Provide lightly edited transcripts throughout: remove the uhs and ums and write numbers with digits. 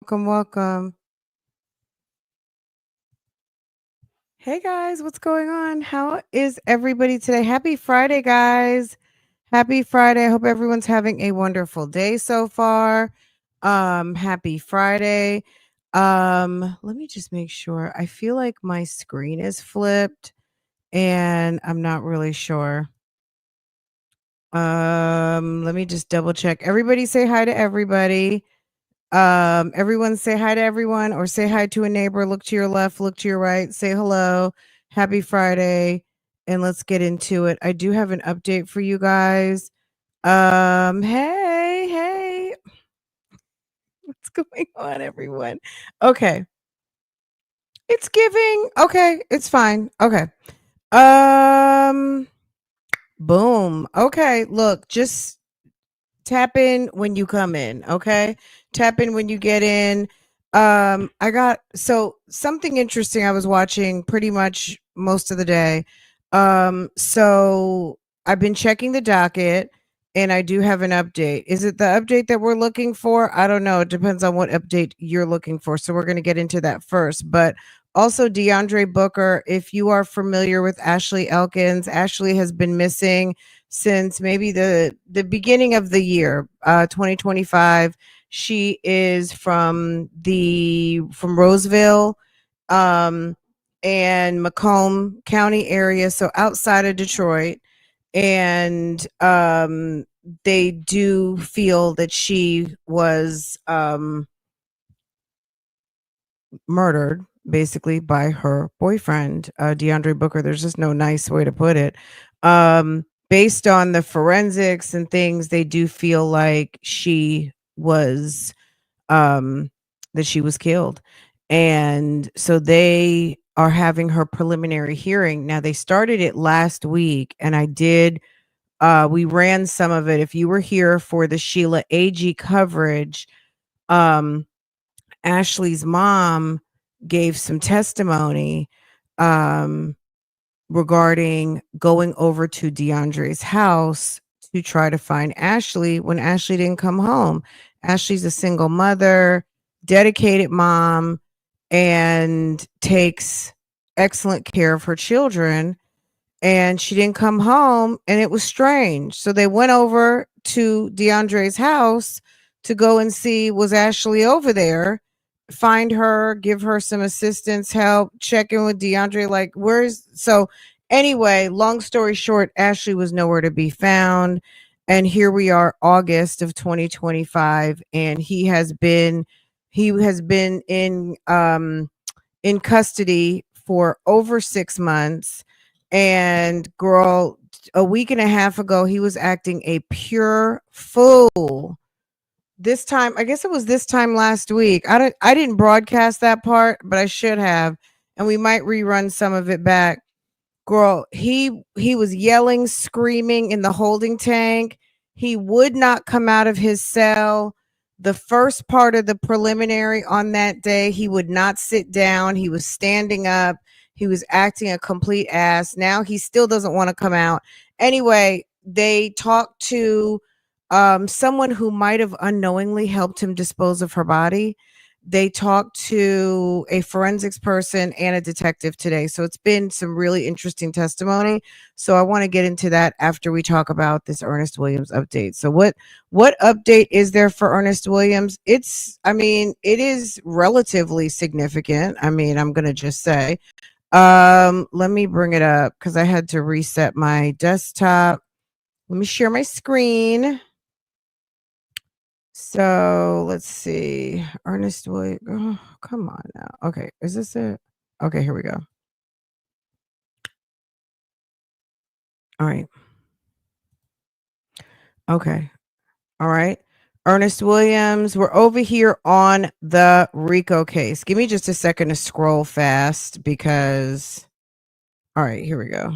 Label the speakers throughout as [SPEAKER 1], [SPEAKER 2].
[SPEAKER 1] Welcome. Hey guys, what's going on? How is everybody today? Happy Friday, guys. Happy Friday. I hope everyone's having a wonderful day so far. Happy Friday. Let me just make sure. I feel like my screen is flipped and I'm not really sure. Let me just double check. Everybody say hi to everybody. Everyone say hi to everyone or say hi to a neighbor. Look to your left, look to your right, say hello. Happy Friday. And let's get into it. I do have an update for you guys. Hey, what's going on, everyone? Okay. It's giving. Okay, it's fine. Okay. Um, boom. Okay, look, just tap in when you come in, okay? Tap in when you get in. I got so something interesting I was watching pretty much most of the day. So I've been checking the docket and I do have an update. Is it the update that we're looking for? I don't know. It depends on what update you're looking for. So we're going to get into that first. But also DeAndre Booker, if you are familiar with Ashley Elkins, Ashley has been missing since maybe the beginning of the year, 2025. She is from Roseville, um, and Macomb County area, so outside of Detroit, and they do feel that she was murdered basically by her boyfriend, DeAndre Booker. There's just no nice way to put it. Based on the forensics and things, they do feel like she was that she was killed. And so they are having her preliminary hearing. Now they started it last week and I did we ran some of it. If you were here for the Sheila AG coverage, um Ashley's mom gave some testimony um, regarding going over to DeAndre's house to try to find Ashley when Ashley didn't come home. Ashley's a single mother, dedicated mom, and takes excellent care of her children. And she didn't come home, and it was strange. So they went over to DeAndre's house to go and see was Ashley over there, find her, give her some assistance, help, check in with DeAndre. Like, where's so? Anyway, long story short, Ashley was nowhere to be found, and here we are, August of 2025, and he has been in custody for over 6 months. And girl, a week and a half ago, he was acting a pure fool. This time, I guess it was this time last week. I didn't broadcast that part, but I should have. And we might rerun some of it back. Girl, he was yelling, screaming in the holding tank. He would not come out of his cell. The first part of the preliminary on that day, he would not sit down. He was standing up. He was acting a complete ass. Now he still doesn't want to come out. Anyway, they talked to someone who might have unknowingly helped him dispose of her body. They talked to a forensics person and a detective today. So it's been some really interesting testimony. So I want to get into that after we talk about this Ernest Williams update. So what update is there for Ernest Williams? It is relatively significant. I mean, I'm going to just say, let me bring it up because I had to reset my desktop. Let me share my screen. So let's see. Ernest Williams. Oh, come on now. Okay. Is this it? Okay, here we go. All right. Okay. All right. Ernest Williams, we're over here on the RICO case. Give me just a second to scroll fast because, all right, here we go.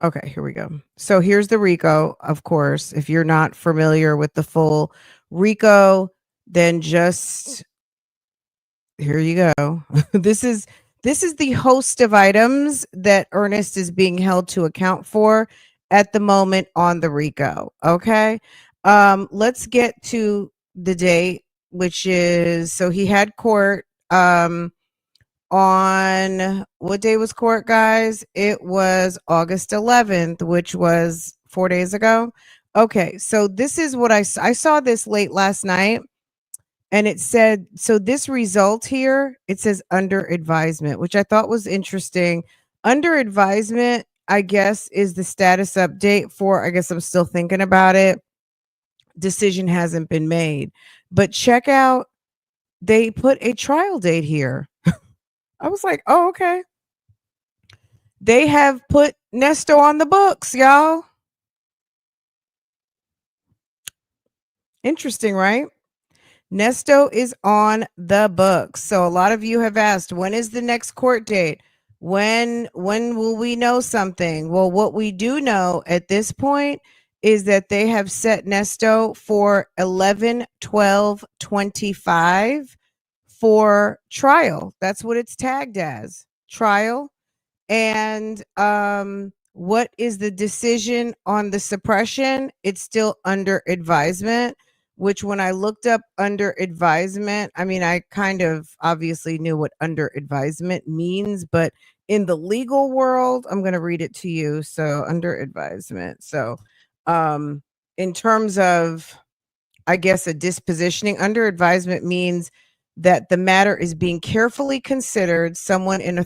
[SPEAKER 1] Okay, here we go. So here's the RICO, of course. If you're not familiar with the full RICO, then just here you go. This is the host of items that Ernest is being held to account for at the moment on the RICO. Okay. Let's get to the date, which is so he had court on what day was court, guys? It was August 11th, which was 4 days ago. Okay, so this is what I saw this late last night, and it said, so this result here, it says under advisement, which I thought was interesting. Under advisement, I guess, is the status update for, I guess I'm still thinking about it. Decision hasn't been made. But check out, they put a trial date here. I was like, oh, okay. They have put Nesto on the books, y'all. Interesting, right? Nesto is on the books. So a lot of you have asked, when is the next court date? When will we know something? Well, what we do know at this point is that they have set Nesto for 11/12/25 for trial. That's what it's tagged as, trial. And what is the decision on the suppression? It's still under advisement, which when I looked up under advisement, I mean, I kind of obviously knew what under advisement means, but in the legal world, I'm going to read it to you. So, under advisement. So, in terms of, I guess, a dispositioning, under advisement means that the matter is being carefully considered with someone in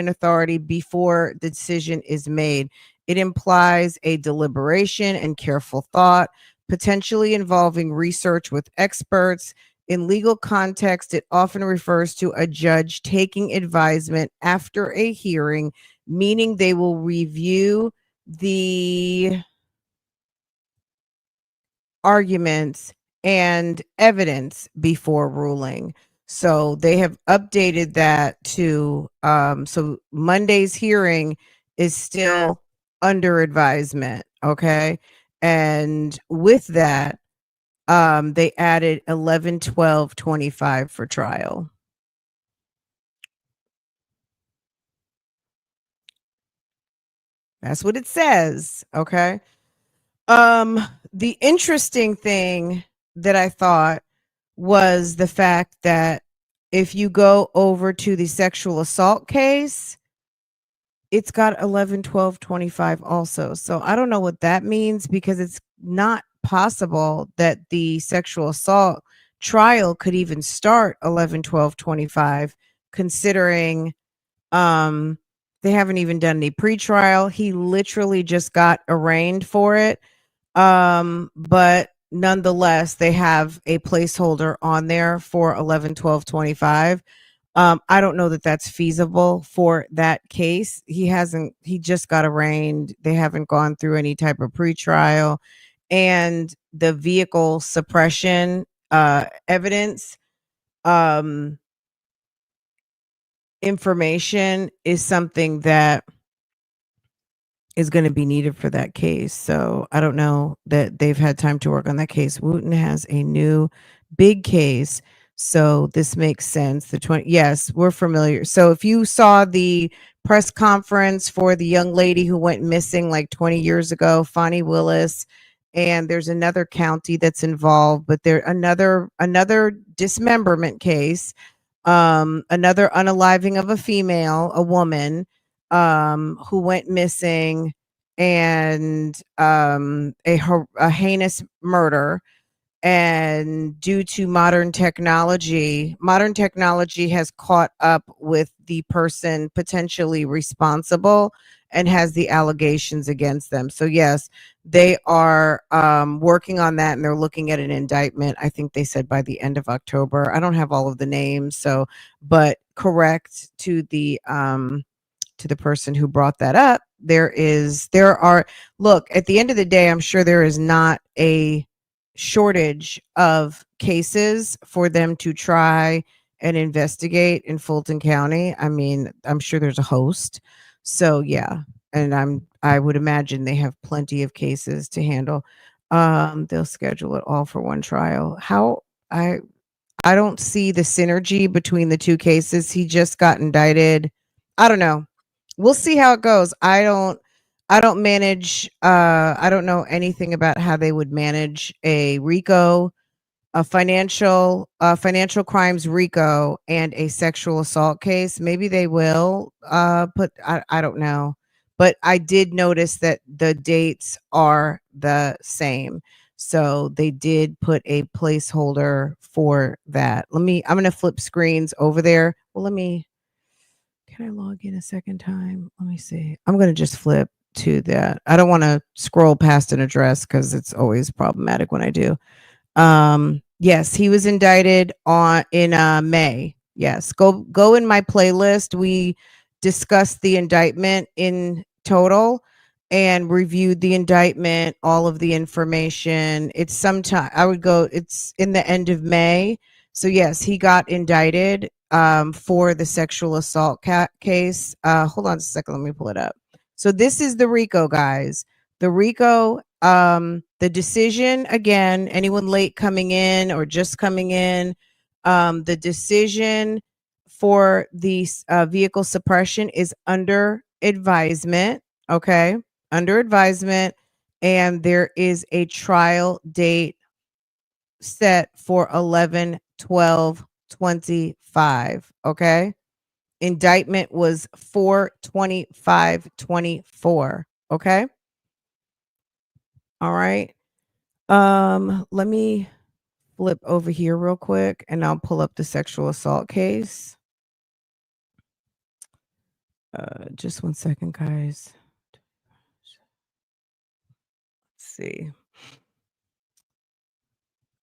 [SPEAKER 1] authority before the decision is made. It implies a deliberation and careful thought, potentially involving research with experts. In legal context, it often refers to a judge taking advisement after a hearing, meaning they will review the arguments and evidence before ruling. So they have updated that to so Monday's hearing is still under advisement, okay? And with that, they added 11/12/25 for trial. That's what it says, okay? The interesting thing that I thought was the fact that if you go over to the sexual assault case, it's got 11/12/25 also. So I don't know what that means, because it's not possible that the sexual assault trial could even start 11/12/25, considering they haven't even done any pretrial. He literally just got arraigned for it. But nonetheless, they have a placeholder on there for 11/12/25. I don't know that that's feasible for that case. He just got arraigned. They haven't gone through any type of pretrial, and the vehicle suppression evidence information is something that is going to be needed for that case. So I don't know that they've had time to work on that case. Wooten has a new big case. So this makes sense. The 20, yes, we're familiar. So if you saw the press conference for the young lady who went missing like 20 years ago, Fonnie Willis, and there's another county that's involved, but there another dismemberment case, another unaliving of a woman, who went missing, and a heinous murder. And due to modern technology has caught up with the person potentially responsible and has the allegations against them. So yes, they are working on that, and they're looking at an indictment. I think they said by the end of October. I don't have all of the names, so, but correct to the person who brought that up, there are, look, at the end of the day, I'm sure there is not a shortage of cases for them to try and investigate in Fulton County. I mean, I'm sure there's a host. So yeah, and I would imagine they have plenty of cases to handle. They'll schedule it all for one trial. How I don't see the synergy between the two cases. He just got indicted. I don't know. We'll see how it goes. I don't manage I don't know anything about how they would manage a RICO a financial crimes RICO and a sexual assault case. Maybe they will put I don't know. But I did notice that the dates are the same. So they did put a placeholder for that. I'm going to flip screens over there. Well, can I log in a second time? Let me see. I'm going to just flip to that. I don't want to scroll past an address because it's always problematic when I do. Yes, he was indicted in May. Yes, go in my playlist. We discussed the indictment in total and reviewed the indictment, all of the information. It's sometime it's in the end of May. So yes, he got indicted for the sexual assault case. Hold on a second, let me pull it up. So this is the RICO, guys. The RICO, the decision, again, anyone late coming in or just coming in, the decision for the vehicle suppression is under advisement, okay? Under advisement, and there is a trial date set for 11/12/25, okay? Indictment was 4/25/24, okay? All right. Let me flip over here real quick and I'll pull up the sexual assault case. Just one second, guys. Let's see.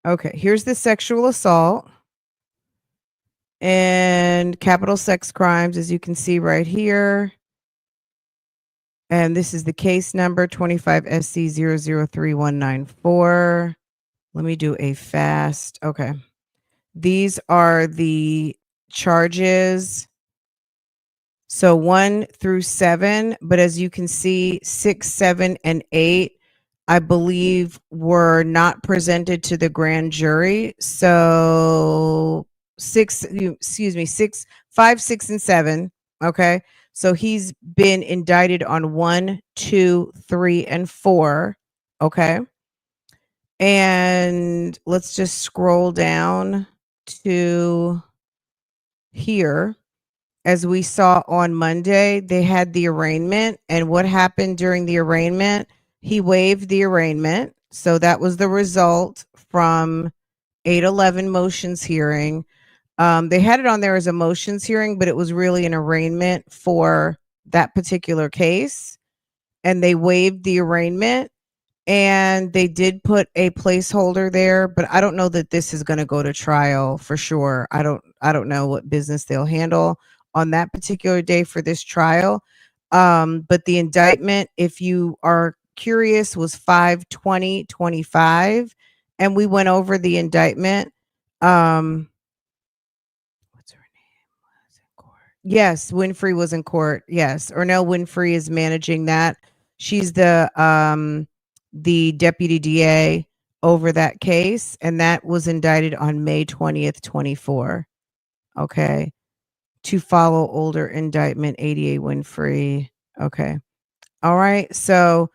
[SPEAKER 1] Okay, here's the sexual assault and capital sex crimes, as you can see right here. And this is the case number 25 SC 003194. Let me do a fast. Okay. These are the charges. So 1 through 7, but as you can see, 6, 7, and 8, I believe were not presented to the grand jury. So 6, 5, 6, and 7. Okay. So he's been indicted on 1, 2, 3, and 4. Okay. And let's just scroll down to here. As we saw on Monday, they had the arraignment. And what happened during the arraignment? He waived the arraignment. So that was the result from 8/11 motions hearing. They had it on there as a motions hearing, but it was really an arraignment for that particular case. And they waived the arraignment. And they did put a placeholder there, but I don't know that this is going to go to trial for sure. I don't know what business they'll handle on that particular day for this trial. But the indictment, if you are curious, was 5/20/25, and we went over the indictment. What's her name? Was in court? Yes, Winfrey was in court. Yes, Ernest Winfrey is managing that. She's the deputy DA over that case, and that was indicted on May 20th, 24. Okay. To follow older indictment, ADA Winfrey. Okay. All right. So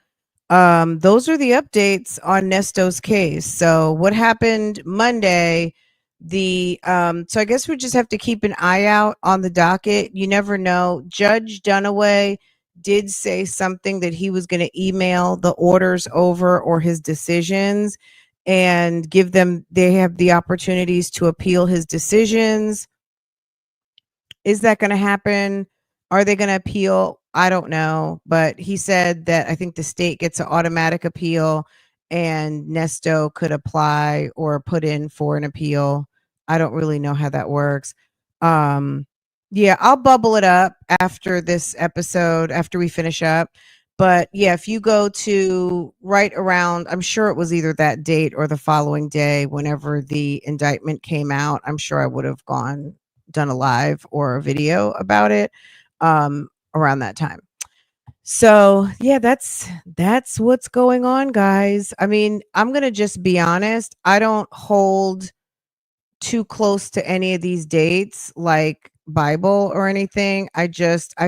[SPEAKER 1] those are the updates on Nesto's case. So what happened Monday? So I guess we just have to keep an eye out on the docket. You never know. Judge Dunaway did say something that he was going to email the orders over or his decisions and give them, they have the opportunities to appeal his decisions. Is that going to happen? Are they going to appeal? I don't know. But he said that I think the state gets an automatic appeal and Nesto could apply or put in for an appeal. I don't really know how that works. Yeah, I'll bubble it up after this episode, after we finish up. But yeah, if you go to right around, I'm sure it was either that date or the following day, whenever the indictment came out, I'm sure I would have done a live or a video about it around that time. So yeah, that's what's going on, guys. I mean, I'm gonna just be honest. I don't hold too close to any of these dates like Bible or anything. I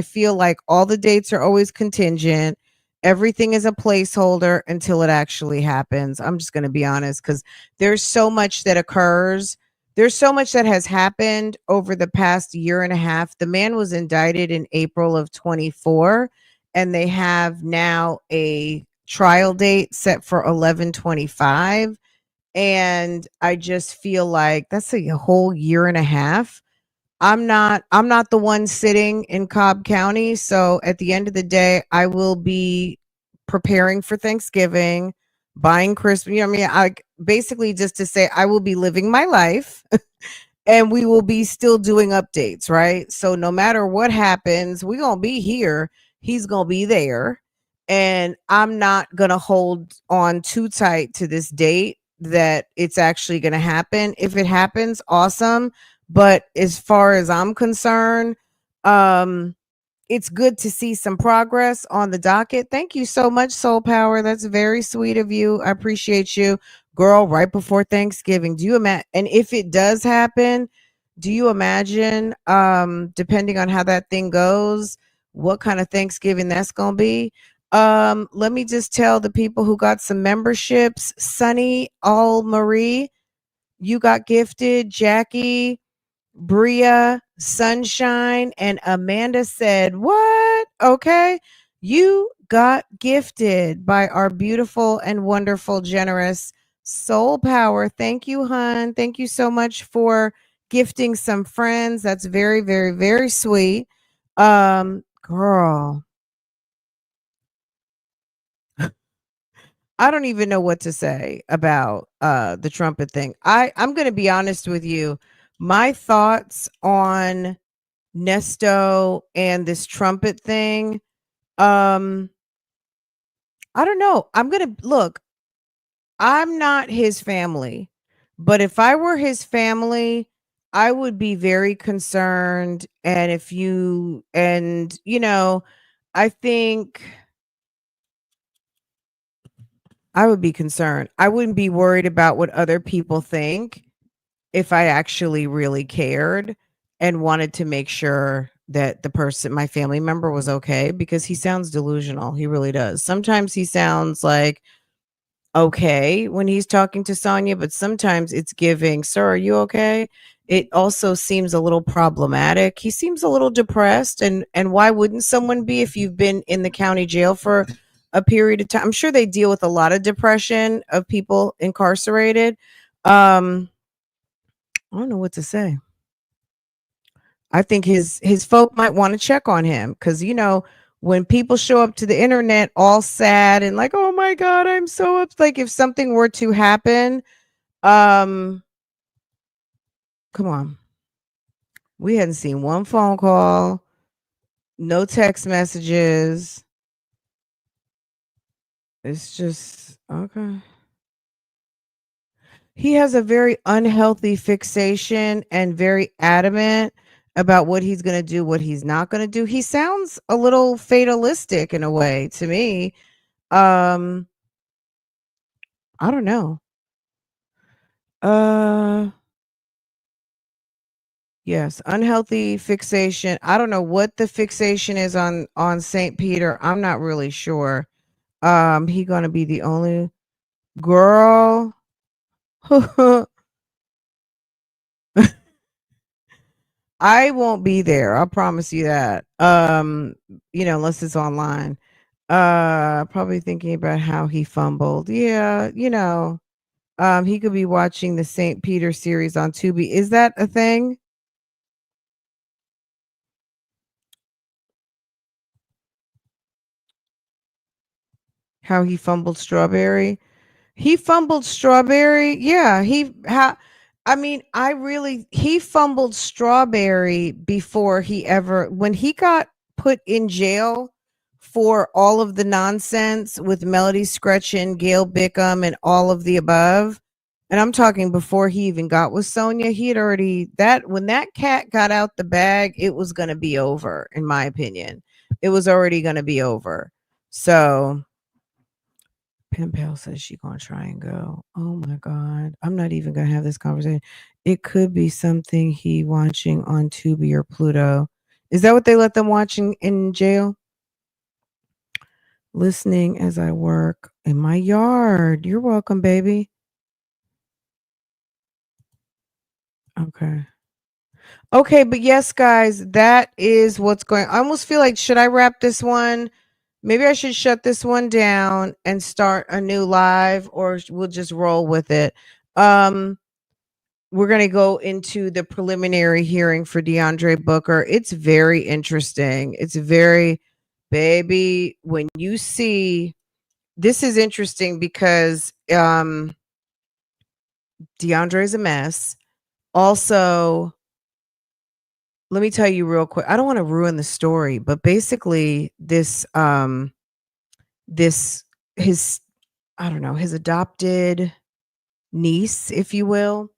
[SPEAKER 1] feel like all the dates are always contingent Everything is a placeholder until it actually happens. I'm just going to be honest because there's so much that occurs. There's so much that has happened over the past year and a half. The man was indicted in April of 24, and they have now a trial date set for 11/25. And I just feel like that's a whole year and a half. I'm not the one sitting in Cobb County, so at the end of the day, I will be preparing for Thanksgiving, buying Christmas, you know what I mean? I basically just to say I will be living my life and we will be still doing updates, right? So no matter what happens, we're going to be here. He's going to be there. And I'm not going to hold on too tight to this date that it's actually going to happen. If it happens, awesome. But as far as I'm concerned, um, it's good to see some progress on the docket. Thank you so much, Soul Power. That's very sweet of you. I appreciate you, girl. Right before Thanksgiving, do you imagine? And if it does happen, do you imagine, depending on how that thing goes, what kind of Thanksgiving that's gonna be? Let me just tell the people who got some memberships: Sunny, All Marie, you got gifted. Jackie, Bria, Sunshine, and Amanda said, "What? Okay. You got gifted by our beautiful and wonderful, generous Soul Power. Thank you, hun. Thank you so much for gifting some friends. That's very, very, very sweet. Girl, I don't even know what to say about the trumpet thing. I'm going to be honest with you. My thoughts on Nesto and this trumpet thing, um, I don't know. I'm gonna look, I'm not his family, but if I were his family, I would be very concerned. And if you and you know, I think I would be concerned. I wouldn't be worried about what other people think if I actually really cared and wanted to make sure that the person, my family member, was okay, because he sounds delusional. He really does. Sometimes he sounds like okay when he's talking to Sonia, but sometimes it's giving, "Sir, are you okay?" It also seems a little problematic. He seems a little depressed, and why wouldn't someone be if you've been in the county jail for a period of time? I'm sure they deal with a lot of depression of people incarcerated. I don't know what to say. I think his folk might want to check on him because when people show up to the internet all sad and like, oh my god, I'm so like if something were to happen, um, come on, we hadn't seen one phone call, no text messages. It's just okay. He has a very unhealthy fixation and very adamant about what he's going to do, what he's not going to do. He sounds a little fatalistic in a way to me. Um, I don't know. Uh, yes, unhealthy fixation. I don't know what the fixation is on St. Peter. I'm not really sure. He going to be the only girl. I won't be there. I'll promise you that. Unless it's online. Probably thinking about how he fumbled. Yeah, he could be watching the St. Peter series on Tubi. Is that a thing? How he fumbled strawberry? He fumbled strawberry. Yeah, I mean, he fumbled strawberry before he ever when he got put in jail for all of the nonsense with Melody Scretchen, Gail Bickham, and all of the above. And I'm talking before he even got with Sonia. He had already that when that cat got out the bag, it was gonna be over, in my opinion. It was already gonna be over. So Pen Pal says she gonna try and go. Oh my god. I'm not even gonna have this conversation. It could be something he watching on Tubi or Pluto. Is that what they let them watch in jail? Listening as I work in my yard. You're welcome, baby. Okay. Okay, but yes, guys, that is what's going. I almost feel like should I wrap this one? Maybe I should shut this one down and start a new live, or we'll just roll with it. Um, we're gonna go into the preliminary hearing for DeAndre Booker. It's very interesting. It's very, baby, when you see this is interesting because DeAndre is a mess. Also, let me tell you real quick. I don't want to ruin the story, but basically this his I don't know, his adopted niece, if you will,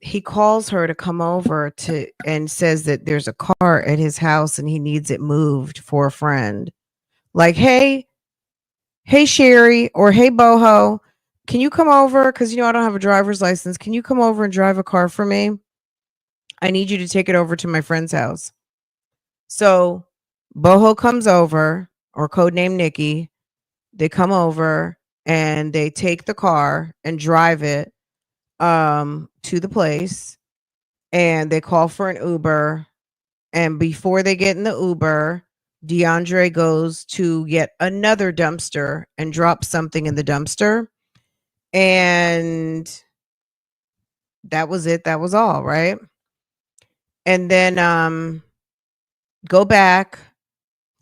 [SPEAKER 1] he calls her to come over to and says that there's a car at his house and he needs it moved for a friend. Like, hey Sherry, or hey Boho, can you come over? Because I don't have a driver's license. Can you come over and drive a car for me? I need you to take it over to my friend's house. So Boho comes over, or codename Nikki. They come over and they take the car and drive it to the place, and they call for an Uber. And before they get in the Uber, DeAndre goes to yet another dumpster and drops something in the dumpster. And that was it. That was all, right? And then go back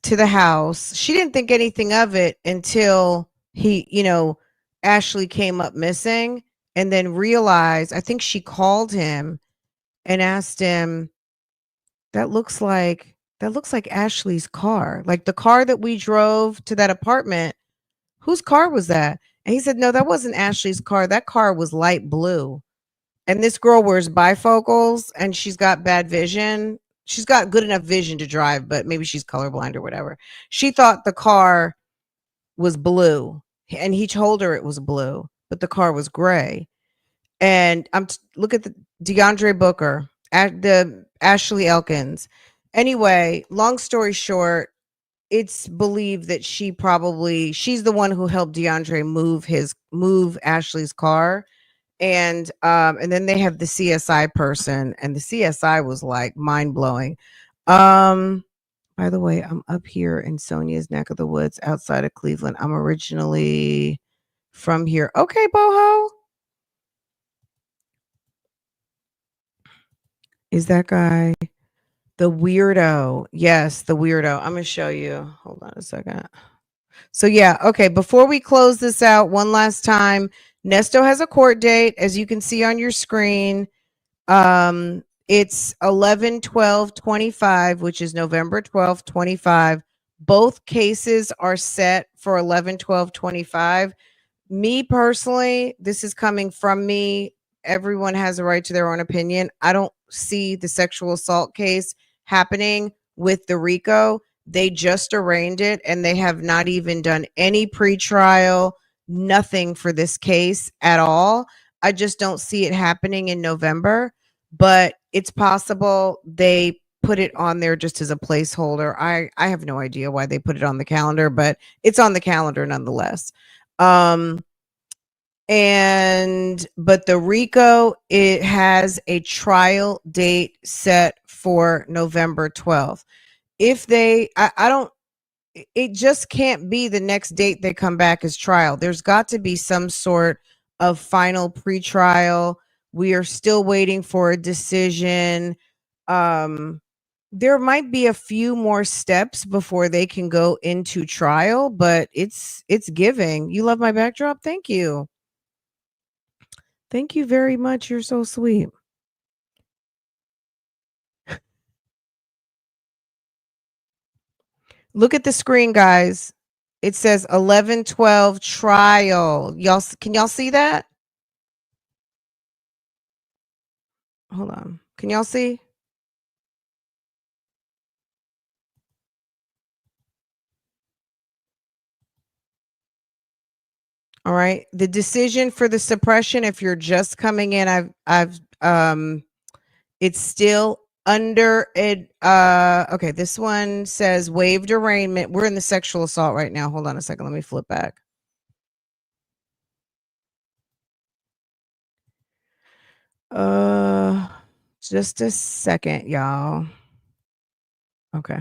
[SPEAKER 1] to the house. She didn't think anything of it until Ashley came up missing, and then realized, I think she called him and asked him, that looks like Ashley's car. Like the car that we drove to that apartment, whose car was that? And he said, no, that wasn't Ashley's car. That car was light blue. And this girl wears bifocals and she's got bad vision. She's got good enough vision to drive, but maybe she's colorblind or whatever. She thought the car was blue, and he told her it was blue, but the car was gray. And look at the DeAndre Booker at the Ashley Elkins. Anyway, long story short, it's believed that she's the one who helped DeAndre move Ashley's car. And then they have the CSI person, and the CSI was like mind-blowing. By the way, I'm up here in Sonia's neck of the woods outside of Cleveland. I'm originally from here. Okay, Boho. Is that guy the weirdo? Yes, the weirdo. I'm going to show you. Hold on a second. So yeah, okay, before we close this out one last time, Nesto has a court date, as you can see on your screen. It's 11/12/25, which is November 12th, 25. Both cases are set for 11/12/25. Me personally, this is coming from me. Everyone has a right to their own opinion. I don't see the sexual assault case happening with the RICO. They just arraigned it, and they have not even done any pretrial, nothing for this case at all. I just don't see it happening in November, but it's possible they put it on there just as a placeholder. I have no idea why they put it on the calendar, but it's on the calendar nonetheless. But the RICO, it has a trial date set for November 12th. If they, I don't, it just can't be the next date they come back as trial. There's got to be some sort of final pretrial. We are still waiting for a decision. There might be a few more steps before they can go into trial, but it's giving. You love my backdrop? Thank you. Thank you very much. You're so sweet. Look at the screen, guys. It says 11/12 trial. Can y'all see that? Hold on. Can y'all see? All right. The decision for the suppression, if you're just coming in, it's still under it. Okay, this one says waived arraignment. We're in the sexual assault right now. Hold on a second. Let me flip back. Just a second, y'all. Okay.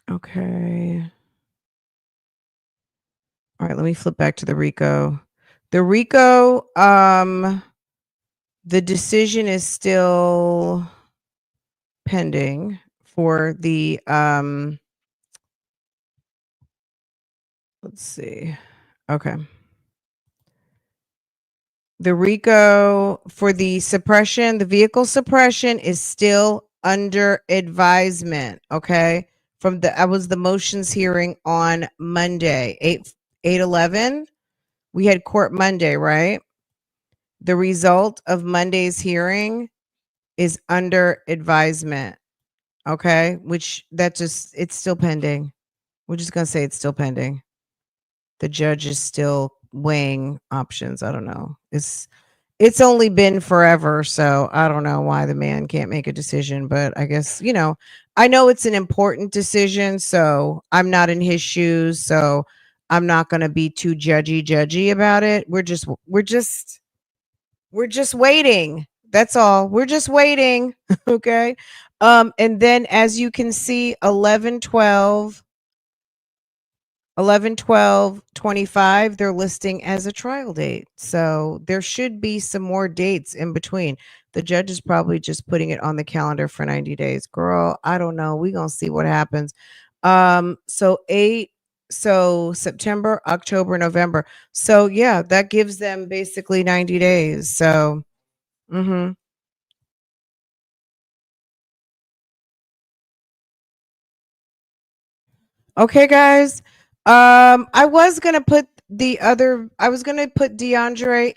[SPEAKER 1] Okay. All right, let me flip back to the RICO. The RICO, the decision is still pending for the let's see. Okay. The RICO for the suppression, the vehicle suppression is still under advisement, okay? From the I was the motions hearing on Monday, 8/11. We had court Monday, right? The result of Monday's hearing is under advisement, okay? Which that just it's still pending. We're just going to say it's still pending. The judge is still weighing options. I don't know. It's only been forever, so I don't know why the man can't make a decision, but I guess, I know it's an important decision, so I'm not in his shoes, so I'm not going to be too judgy about it. We're just waiting. That's all. We're just waiting, okay? And then as you can see 11/12/25 they're listing as a trial date. So there should be some more dates in between. The judge is probably just putting it on the calendar for 90 days. Girl, I don't know. We're going to see what happens. So September, October, November. So yeah, that gives them basically 90 days. So mhm. Okay, guys. I was gonna put DeAndre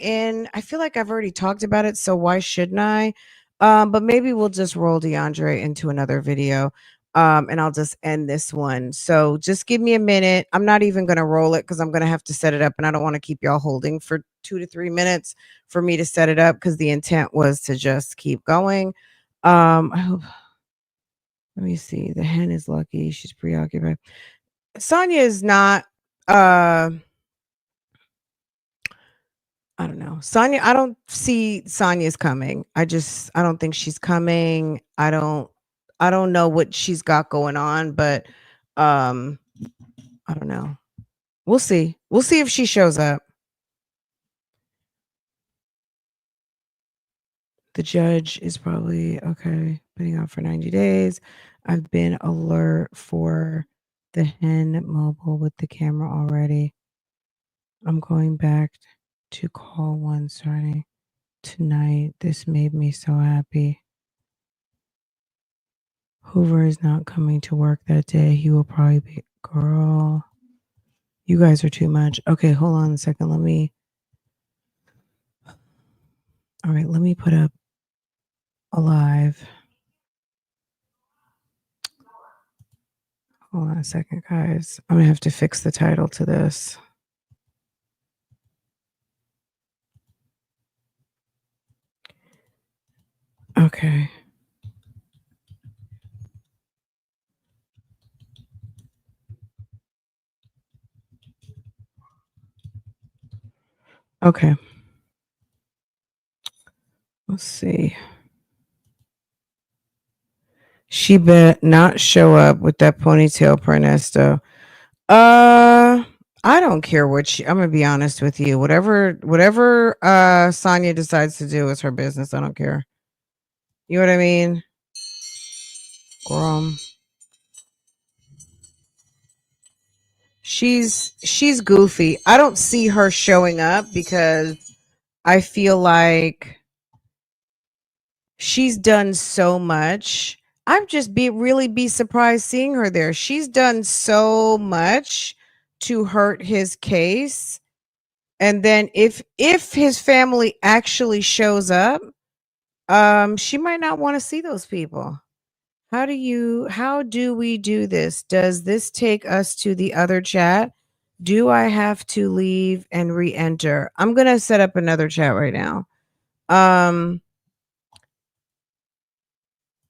[SPEAKER 1] in. I feel like I've already talked about it, so why shouldn't I? But maybe we'll just roll DeAndre into another video. And I'll just end this one. So just give me a minute. I'm not even gonna roll it because I'm gonna have to set it up, and I don't want to keep y'all holding for 2 to 3 minutes for me to set it up because the intent was to just keep going. I hope let me see. The hen is lucky. She's preoccupied. Sonya is not I don't know. Sonya, I don't see Sonya's coming. I don't think she's coming. I don't know what she's got going on, but um I don't know. We'll see. We'll see if she shows up. The judge is probably okay, putting out for 90 days. I've been alert for the hen mobile with the camera already. I'm going back to call one starting tonight. This made me so happy. Hoover is not coming to work that day. He will probably be. Girl, you guys are too much. Okay, hold on a second. All right, let me put up a live. Hold on a second, guys. I'm going to have to fix the title to this. Okay. Okay. Let's see. She bet not show up with that ponytail, Ernesto. I don't care what I'm gonna be honest with you. Whatever Sonya decides to do is her business. I don't care. You know what I mean? Girl. She's goofy. I don't see her showing up because I feel like she's done so much. I'd just be surprised seeing her there. She's done so much to hurt his case. And then if his family actually shows up, she might not want to see those people. how do we do this? Does this take us to the other chat? Do I have to leave and re-enter? I'm going to set up another chat right now.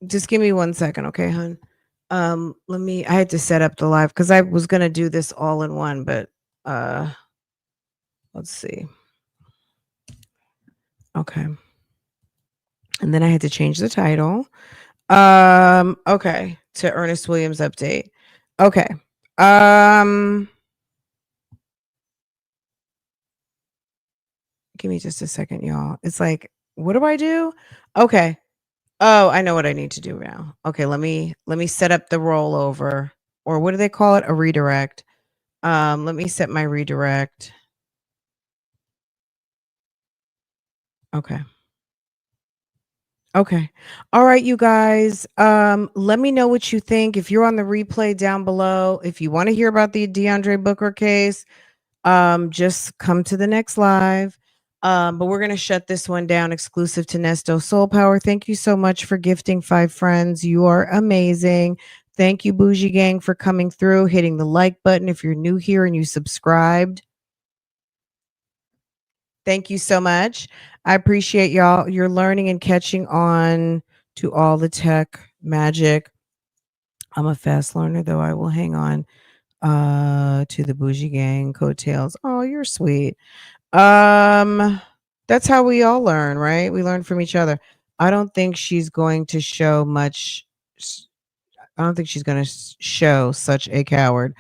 [SPEAKER 1] Just give me 1 second, okay, hon? I had to set up the live because I was going to do this all in one, but let's see. Okay. And then I had to change the title. Okay, to Ernest Williams update. Okay. Give me just a second, y'all. It's like, what do I do? Okay. Oh, I know what I need to do now. Okay, let me set up the rollover, or what do they call it? A redirect. Let me set my redirect. Okay. Okay. All right, you guys. Let me know what you think. If you're on the replay down below, if you want to hear about the DeAndre Booker case, just come to the next live. But we're gonna shut this one down exclusive to Nesto Soul Power. Thank you so much for gifting 5 friends. You are amazing. Thank you, Bougie Gang, for coming through, hitting the like button if you're new here and you subscribed. Thank you so much. I appreciate y'all. You're learning and catching on to all the tech magic. I'm a fast learner, though. I will hang on to the Bougie Gang coattails. Oh, you're sweet. That's how we all learn, right? We learn from each other. I don't think she's going to show much. I don't think she's going to show such a coward.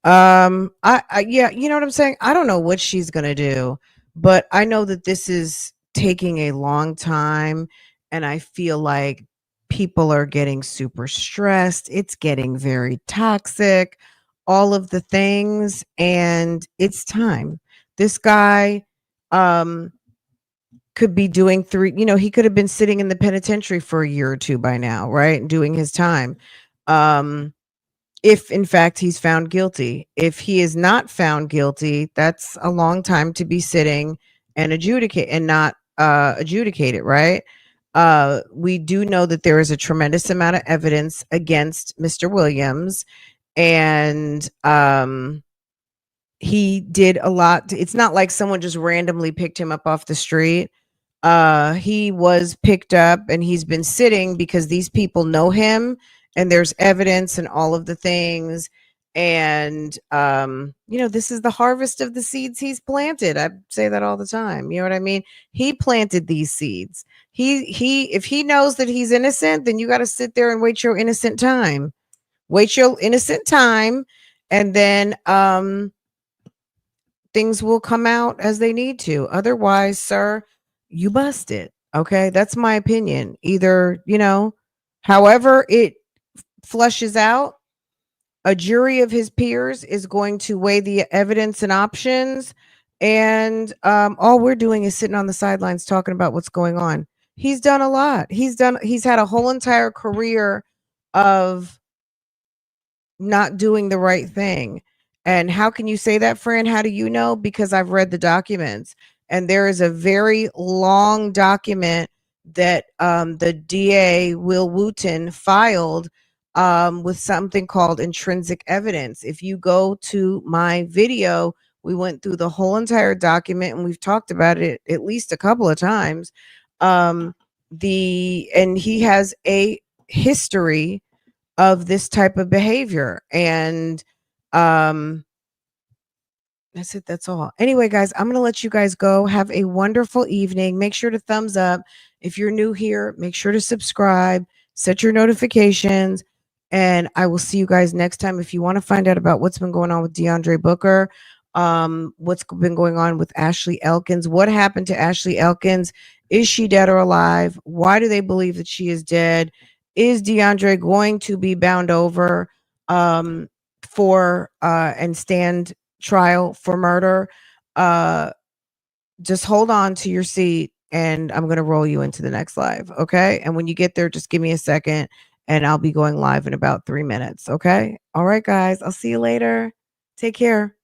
[SPEAKER 1] Yeah, you know what I'm saying? I don't know what she's going to do, but I know that this is taking a long time, and I feel like people are getting super stressed. It's getting very toxic, all of the things, and it's time. This guy could be doing he could have been sitting in the penitentiary for a year or two by now, right? Doing his time. If in fact he's found guilty. If he is not found guilty, that's a long time to be sitting and not adjudicate it, right? We do know that there is a tremendous amount of evidence against Mr. Williams, and he did a lot. It's not like someone just randomly picked him up off the street. He was picked up and he's been sitting because these people know him, and there's evidence and all of the things. And this is the harvest of the seeds he's planted. I say that all the time. You know what I mean? He planted these seeds. If he knows that he's innocent, then you got to sit there and wait your innocent time. Wait your innocent time, and then things will come out as they need to. Otherwise, sir, you busted. Okay, that's my opinion. Either, however it flushes out, a jury of his peers is going to weigh the evidence and options, and all we're doing is sitting on the sidelines talking about what's going on. He's done a lot. He's had a whole entire career of not doing the right thing. And how can you say that, Fran? How do you know? Because I've read the documents, and there is a very long document that the DA Will Wooten filed with something called intrinsic evidence. If you go to my video, we went through the whole entire document, and we've talked about it at least a couple of times. And he has a history of this type of behavior, and that's it. That's all. Anyway, guys, I'm going to let you guys go. Have a wonderful evening. Make sure to thumbs up. If you're new here, make sure to subscribe, set your notifications, and I will see you guys next time. If you want to find out about what's been going on with DeAndre Booker, what's been going on with Ashley Elkins, what happened to Ashley Elkins, is she dead or alive? Why do they believe that she is dead? Is DeAndre going to be bound over for and stand trial for murder? Just hold on to your seat, and I'm going to roll you into the next live. Okay. And when you get there, just give me a second, and I'll be going live in about 3 minutes. Okay. All right, guys. I'll see you later. Take care.